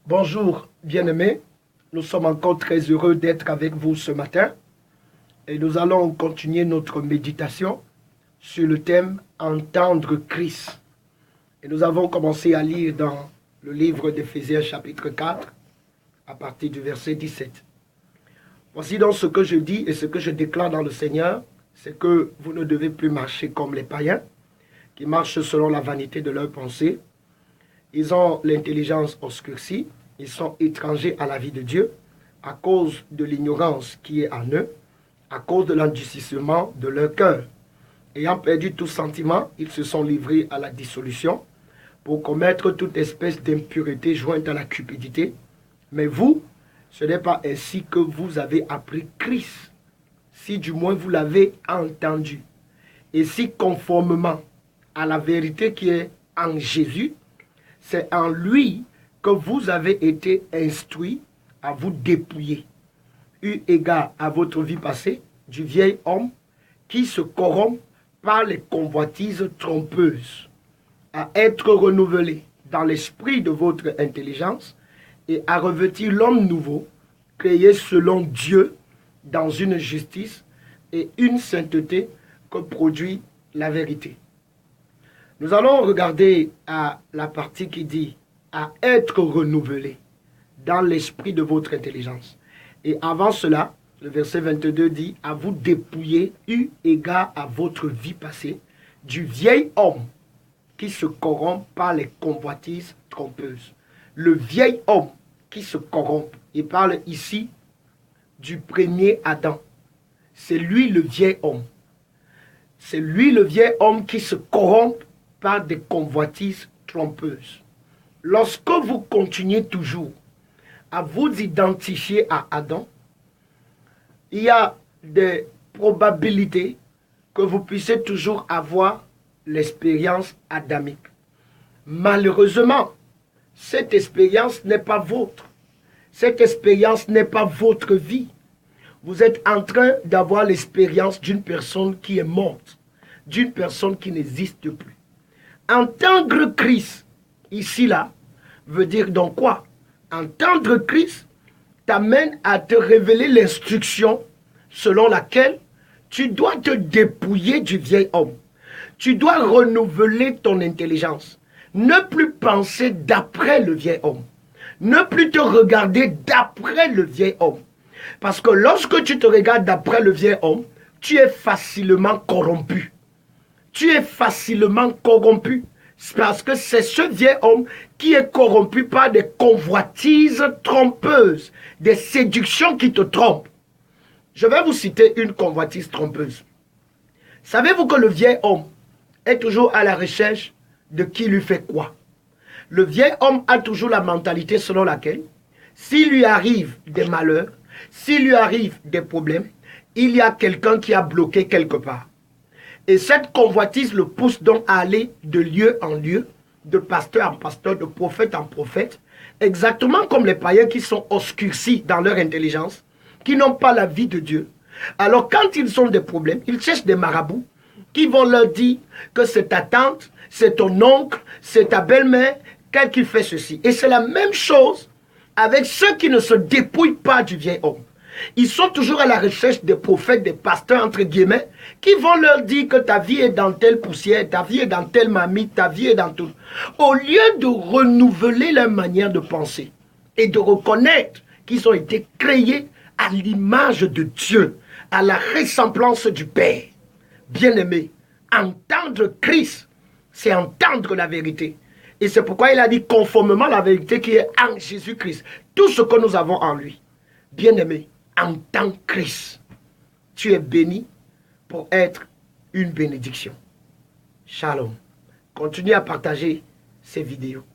Bonjour, bien-aimés. Nous sommes encore très heureux d'être avec vous ce matin et nous allons continuer notre méditation sur le thème « Entendre Christ ». Et nous avons commencé à lire dans le livre d'Éphésiens chapitre 4 à partir du verset 17. Voici donc ce que je dis et ce que je déclare dans le Seigneur, c'est que vous ne devez plus marcher comme les païens qui marchent selon la vanité de leurs pensées. Ils ont l'intelligence obscurcie, ils sont étrangers à la vie de Dieu à cause de l'ignorance qui est en eux, à cause de l'endurcissement de leur cœur. Ayant perdu tout sentiment, ils se sont livrés à la dissolution pour commettre toute espèce d'impureté jointe à la cupidité. Mais vous, ce n'est pas ainsi que vous avez appris Christ, si du moins vous l'avez entendu, et si conformément à la vérité qui est en Jésus, c'est en lui que vous avez été instruits à vous dépouiller, eu égard à votre vie passée, du vieil homme qui se corrompt par les convoitises trompeuses, à être renouvelé dans l'esprit de votre intelligence et à revêtir l'homme nouveau, créé selon Dieu dans une justice et une sainteté que produit la vérité. Nous allons regarder à la partie qui dit à être renouvelé dans l'esprit de votre intelligence. Et avant cela, le verset 22 dit à vous dépouiller eu égard à votre vie passée du vieil homme qui se corrompt par les convoitises trompeuses. Le vieil homme qui se corrompt, il parle ici du premier Adam. C'est lui le vieil homme. C'est lui le vieil homme qui se corrompt par des convoitises trompeuses. Lorsque vous continuez toujours à vous identifier à Adam, il y a des probabilités que vous puissiez toujours avoir l'expérience adamique. Malheureusement, cette expérience n'est pas vôtre. Cette expérience n'est pas votre vie. Vous êtes en train d'avoir l'expérience d'une personne qui est morte, d'une personne qui n'existe plus. Entendre Christ, ici, là, veut dire donc quoi? Entendre Christ t'amène à te révéler l'instruction selon laquelle tu dois te dépouiller du vieil homme. Tu dois renouveler ton intelligence. Ne plus penser d'après le vieil homme. Ne plus te regarder d'après le vieil homme. Parce que lorsque tu te regardes d'après le vieil homme, tu es facilement corrompu. Tu es facilement corrompu. Parce que c'est ce vieil homme qui est corrompu par des convoitises trompeuses, des séductions qui te trompent. Je vais vous citer une convoitise trompeuse. Savez-vous que le vieil homme est toujours à la recherche de qui lui fait quoi? Le vieil homme a toujours la mentalité selon laquelle, s'il lui arrive des malheurs, s'il lui arrive des problèmes, il y a quelqu'un qui a bloqué quelque part. Et cette convoitise le pousse donc à aller de lieu en lieu, de pasteur en pasteur, de prophète en prophète, exactement comme les païens qui sont obscurcis dans leur intelligence, qui n'ont pas la vie de Dieu. Alors quand ils ont des problèmes, ils cherchent des marabouts qui vont leur dire que c'est ta tante, c'est ton oncle, c'est ta belle-mère, qu'elle qui fait ceci. Et c'est la même chose avec ceux qui ne se dépouillent pas du vieil homme. Ils sont toujours à la recherche des prophètes, des pasteurs, entre guillemets, qui vont leur dire que ta vie est dans telle poussière, ta vie est dans telle marmite, ta vie est dans tout. Au lieu de renouveler leur manière de penser et de reconnaître qu'ils ont été créés à l'image de Dieu, à la ressemblance du Père. Bien-aimé, entendre Christ, c'est entendre la vérité. Et c'est pourquoi il a dit conformément à la vérité qui est en Jésus-Christ. Tout ce que nous avons en lui. Bien-aimé, entends Christ. Tu es béni pour être une bénédiction. Shalom. Continuez à partager ces vidéos.